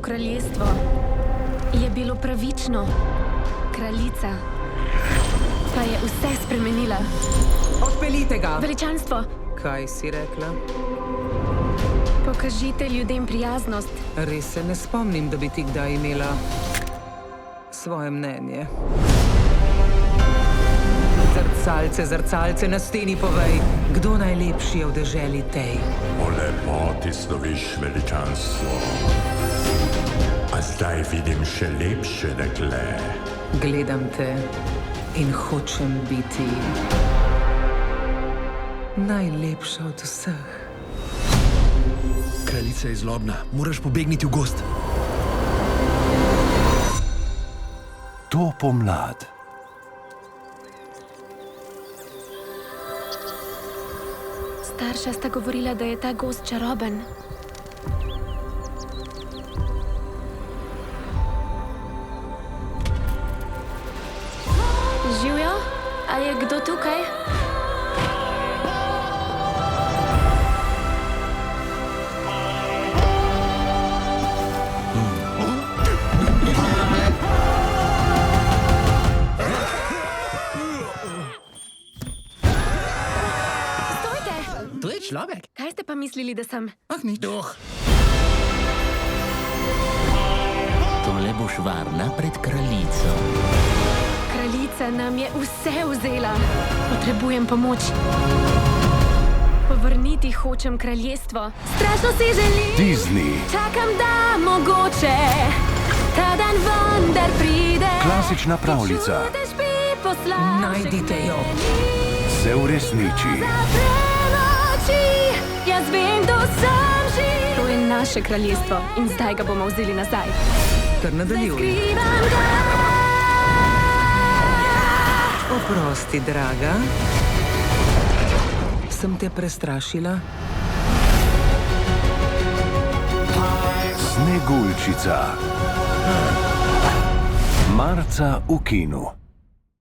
kraljestvo je bilo pravično. Kraljica pa je vse spremenila. Odpeljite ga! Veličanstvo, Kaj si rekla? pokažite ljudem prijaznost. Res se ne spomnim, da bi ti kdaj imela svoje mnenje. Zrcalce, zrcalce na steni povej, kdo najlepši je v deželi tej. O lepoti sloviš veličanstvo. A zdaj vidim še lepše dekle. Gledam te in hočem biti najlepša od vseh. Kraljica je zlobna. Moraš pobegniti v gozd. To pomlad. Starša sta govorila, da je ta gozd čaroben. Živjo? A je kdo tukaj? Stojte! To je človek. Kaj ste pa mislili, da sem? Ah, nič. Tole boš varna pred kraljico. Kraljica nam je vse vzela. Potrebujem pomoč. Povrniti hočem kraljestvo. Strašno si želim. Disney. Čakam, da mogoče ta dan vendar pride. Klasična pravljica. Čudež bi poslal. Najdite jo. Se uresniči. Zaprem oči, jaz vem, kdo sem živ. To je naše kraljestvo in zdaj ga bomo vzeli nazaj. Kar nadaljuj. Skrivam ga. Oprosti, draga. Sem te prestrašila? Sneguljčica. Marca v kinu.